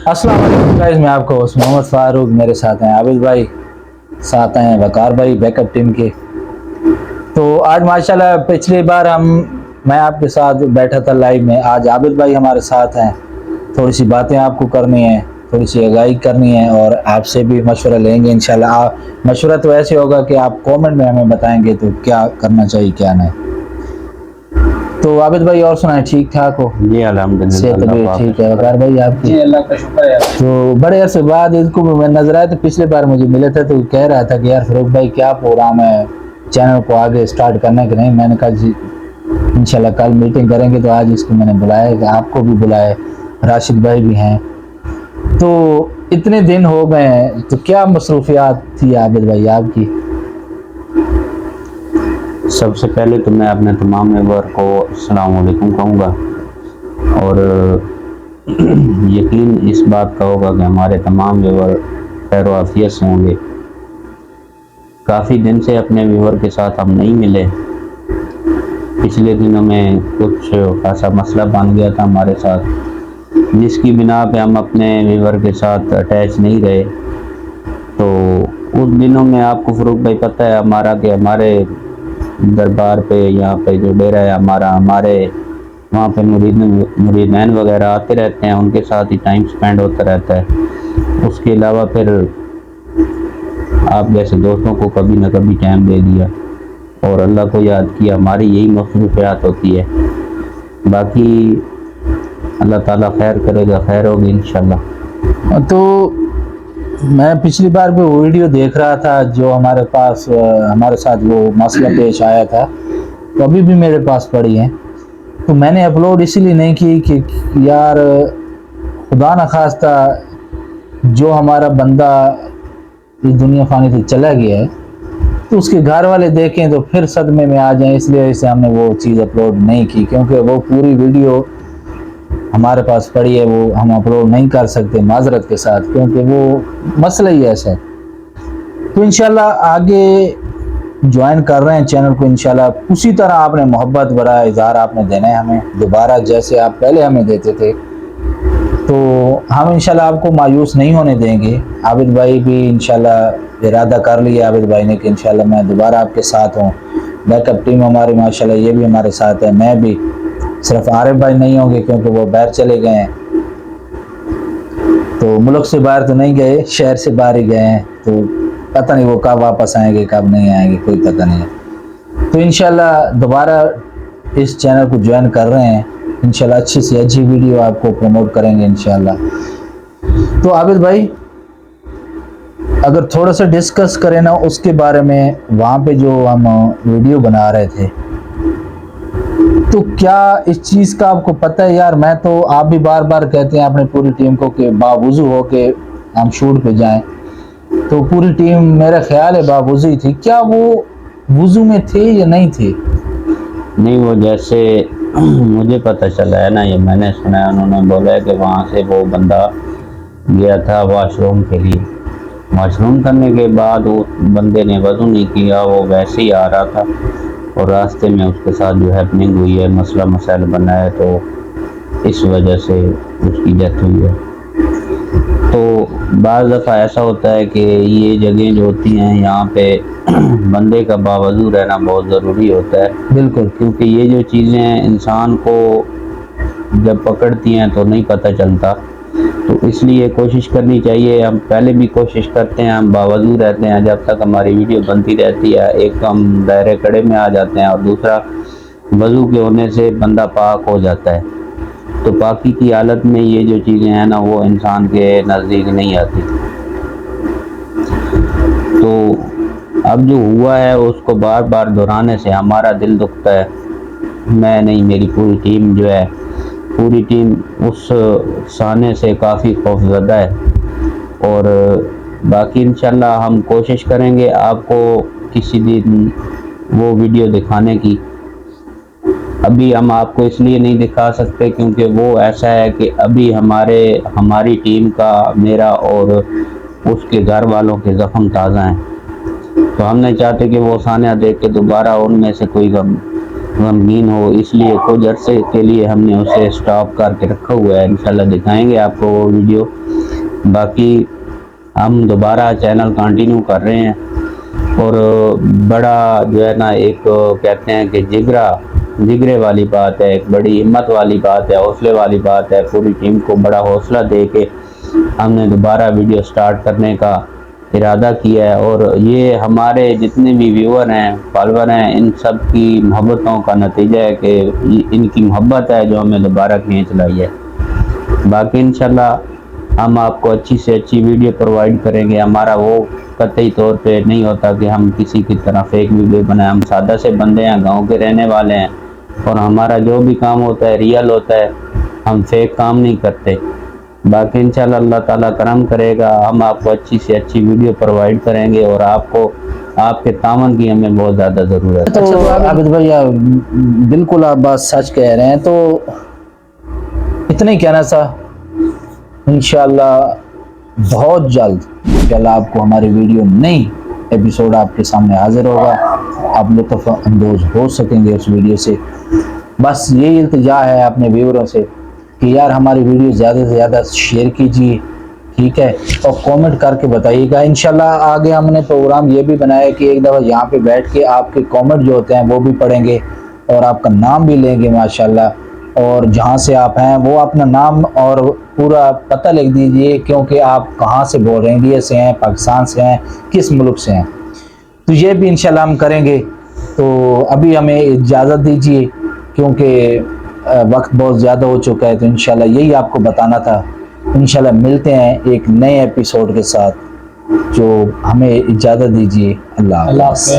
अस्सलाम वालेकुम गाइस, मैं आपका होस्ट मोहम्मद फारूक। मेरे साथ हैं आबिद भाई, साथ हैं वकार भाई बैकअप टीम के। तो आज माशाल्लाह पिछली बार मैं आपके साथ बैठा था लाइव में, आज आबिद भाई हमारे साथ हैं। थोड़ी सी बातें आपको करनी है, थोड़ी सी आगाही करनी है और आपसे भी मशवरा लेंगे इंशाल्लाह। मशवरा तो ऐसे होगा कि आप कमेंट में हमें बताएंगे तो क्या करना चाहिए क्या नहीं। तो आबिद भाई और सुनाए, ठीक ठाक हो? जी अल्हम्दुलिल्लाह, सेहत भी ठीक है। वकार भाई आपकी? जी अल्लाह का शुक्र है। तो बड़े अरसे बाद इनको मैं नजर आया, तो पिछले बार मुझे मिले थे तो कह रहा था कि यार फरूक भाई क्या प्रोग्राम है चैनल को आगे स्टार्ट करने के नहीं। मैंने कहा जी इंशाल्लाह कल मीटिंग करेंगे। तो आज इसको मैंने बुलाया कि आपको भी बुलाए, राशिद भाई भी हैं। तो इतने दिन हो गए, तो क्या मसरूफियात थी आबिद भाई आपकी? सबसे पहले तो मैं अपने तमाम मेंबर को अस्सलाम वालेकुम कहूँगा और यकीन इस बात का होगा कि हमारे तमाम व्यूवर खैर आफियत से होंगे। काफ़ी दिन से अपने व्यूवर के साथ हम नहीं मिले। पिछले दिनों में कुछ खासा मसला बन गया था हमारे साथ, जिसकी बिना पे हम अपने व्यूवर के साथ अटैच नहीं रहे। तो उस दिनों में आपको फरूक भाई पता है कि हमारे दरबार पे यहाँ पे जो डेरा है हमारे वहाँ पे मुरीदैन वगैरह आते रहते हैं, उनके साथ ही टाइम स्पेंड होता रहता है। उसके अलावा फिर आप जैसे दोस्तों को कभी ना कभी टाइम दे दिया और अल्लाह को याद किया, हमारी यही मसरूफियात होती है। बाकी अल्लाह ताला खैर करेगा, खैर होगी इंशाल्लाह। तो मैं पिछली बार भी वो वीडियो देख रहा था जो हमारे साथ वो मसला पेश आया था, तो अभी भी मेरे पास पड़ी है। तो मैंने अपलोड इसीलिए नहीं की कि यार खुदा न खास्ता जो हमारा बंदा इस दुनिया फानी से चला गया है तो उसके घर वाले देखें तो फिर सदमे में आ जाएं, इसलिए इसे हमने वो चीज़ अपलोड नहीं की। क्योंकि वो पूरी वीडियो हमारे पास पड़ी है, वो हम अपलोड नहीं कर सकते माजरत के साथ, क्योंकि वो मसला ही ऐसा है। तो इंशाल्लाह आगे ज्वाइन कर रहे हैं चैनल को इंशाल्लाह। उसी तरह आपने मोहब्बत भरा इज़हार आपने देना है हमें दोबारा, जैसे आप पहले हमें देते थे। तो हम इंशाल्लाह आपको मायूस नहीं होने देंगे। आबिद भाई भी इंशाल्लाह इरादा कर लिया आबिद भाई ने कि इंशाल्लाह मैं दोबारा आपके साथ हूँ। बैकअप टीम हमारी माशाल्लाह ये भी हमारे साथ है। मैं भी, सिर्फ आरिफ भाई नहीं होंगे क्योंकि वो बाहर चले गए हैं। तो मुल्क से बाहर तो नहीं गए, शहर से बाहर ही गए हैं। तो पता नहीं वो कब वापस आएंगे कब नहीं आएंगे, कोई पता नहीं है। तो इंशाल्लाह दोबारा इस चैनल को ज्वाइन कर रहे हैं। इंशाल्लाह अच्छी से अच्छी वीडियो आपको प्रमोट करेंगे इंशाल्लाह। तो आबिद भाई अगर थोड़ा सा डिस्कस करें ना उसके बारे में, वहाँ पे जो हम वीडियो बना रहे थे, तो क्या इस चीज़ का आपको पता है? यार मैं तो, आप भी बार बार कहते हैं अपने पूरी टीम को कि बावुज़ू हो के हम शूट पे जाएं, तो पूरी टीम मेरा ख्याल है बावुज़ू ही थी। क्या वो वुज़ू में थे या नहीं थे? नहीं, वो जैसे मुझे पता चला है ना, ये मैंने सुना है, उन्होंने बोला है कि वहाँ से वो बंदा गया था वॉशरूम के लिए। वॉशरूम करने के बाद वो बंदे ने वज़ू नहीं किया, वो वैसे ही आ रहा था और रास्ते में उसके साथ जो हैपनिंग हुई है, मसला मसाइल बना है, तो इस वजह से उसकी डेथ हुई है। तो बाज़ दफ़ा ऐसा होता है कि ये जगह जो होती हैं यहाँ पे बंदे का बावजूद रहना बहुत ज़रूरी होता है। बिल्कुल, क्योंकि ये जो चीज़ें इंसान को जब पकड़ती हैं तो नहीं पता चलता। तो इसलिए कोशिश करनी चाहिए, हम पहले भी कोशिश करते हैं, हम बावजूद रहते हैं जब तक हमारी वीडियो बनती रहती है। एक तो हम दायरे कड़े में आ जाते हैं और दूसरा वज़ू के होने से बंदा पाक हो जाता है। तो पाकी की हालत में ये जो चीज़ें हैं ना वो इंसान के नज़दीक नहीं आती। तो अब जो हुआ है उसको बार बार दोहराने से हमारा दिल दुखता है। मैं नहीं, मेरी पूरी टीम जो है, पूरी टीम उस साने से काफ़ी खौफज़दा है। और बाकी इंशाल्लाह हम कोशिश करेंगे आपको किसी दिन वो वीडियो दिखाने की। अभी हम आपको इसलिए नहीं दिखा सकते क्योंकि वो ऐसा है कि अभी हमारी टीम का, मेरा और उसके घर वालों के ज़ख्म ताज़ा हैं। तो हम नहीं चाहते कि वो सानिया देख के दोबारा उनमें से कोई गमगीन हो, इसलिए कुछ अर्से के लिए हमने उसे स्टॉप करके रखा हुआ है। इंशाल्लाह दिखाएंगे आपको वो वीडियो। باقی ہم دوبارہ چینل کنٹینیو کر رہے ہیں، اور بڑا جو ہے نا ایک کہتے ہیں کہ جگرے والی بات ہے، ایک بڑی ہمت والی بات ہے، حوصلے والی بات ہے، پوری ٹیم کو بڑا حوصلہ دے کے ہم نے دوبارہ ویڈیو سٹارٹ کرنے کا ارادہ کیا ہے، اور یہ ہمارے جتنے بھی ویور ہیں، فالوور ہیں، ان سب کی محبتوں کا نتیجہ ہے کہ ان کی محبت ہے جو ہمیں دوبارہ کھینچ لائی ہے۔ باقی انشاءاللہ ہم آپ کو اچھی سے اچھی ویڈیو پرووائڈ کریں گے۔ ہمارا وہ قطعی طور پہ نہیں ہوتا کہ ہم کسی کی طرح فیک ویڈیو بنائیں، ہم سادہ سے بندے ہیں، گاؤں کے رہنے والے ہیں، اور ہمارا جو بھی کام ہوتا ہے ریئل ہوتا ہے، ہم فیک کام نہیں کرتے۔ باقی انشاءاللہ اللہ تعالیٰ کرم کرے گا، ہم آپ کو اچھی سے اچھی ویڈیو پرووائڈ کریں گے، اور آپ کو آپ کے تعاون کی ہمیں بہت زیادہ ضرورت ہے۔ تو عابد بھیا بالکل آپ بات سچ کہہ رہے ہیں، تو اتنا ہی کہنا تھا۔ انشاءاللہ بہت جلد آپ کو ہماری ویڈیو نئی ایپیسوڈ آپ کے سامنے حاضر ہوگا، آپ لطف اندوز ہو سکیں گے اس ویڈیو سے۔ بس یہی التجا ہے اپنے ویوروں سے کہ یار ہماری ویڈیو زیادہ سے زیادہ شیئر کیجیے، ٹھیک ہے، اور کومنٹ کر کے بتائیے گا۔ انشاءاللہ آگے ہم نے پروگرام یہ بھی بنایا کہ ایک دفعہ یہاں پہ بیٹھ کے آپ کے کومنٹ جو ہوتے ہیں وہ بھی پڑھیں گے، اور آپ کا نام بھی لیں گے ماشاءاللہ، اور جہاں سے آپ ہیں وہ اپنا نام اور پورا پتہ لکھ دیجئے، کیونکہ آپ کہاں سے بول رہے ہیں، انڈیا سے ہیں، پاکستان سے ہیں، کس ملک سے ہیں، تو یہ بھی انشاءاللہ ہم کریں گے۔ تو ابھی ہمیں اجازت دیجیے کیونکہ وقت بہت زیادہ ہو چکا ہے، تو انشاءاللہ یہی آپ کو بتانا تھا۔ انشاءاللہ ملتے ہیں ایک نئے ایپیسوڈ کے ساتھ، جو ہمیں اجازت دیجیے۔ اللہ حافظ۔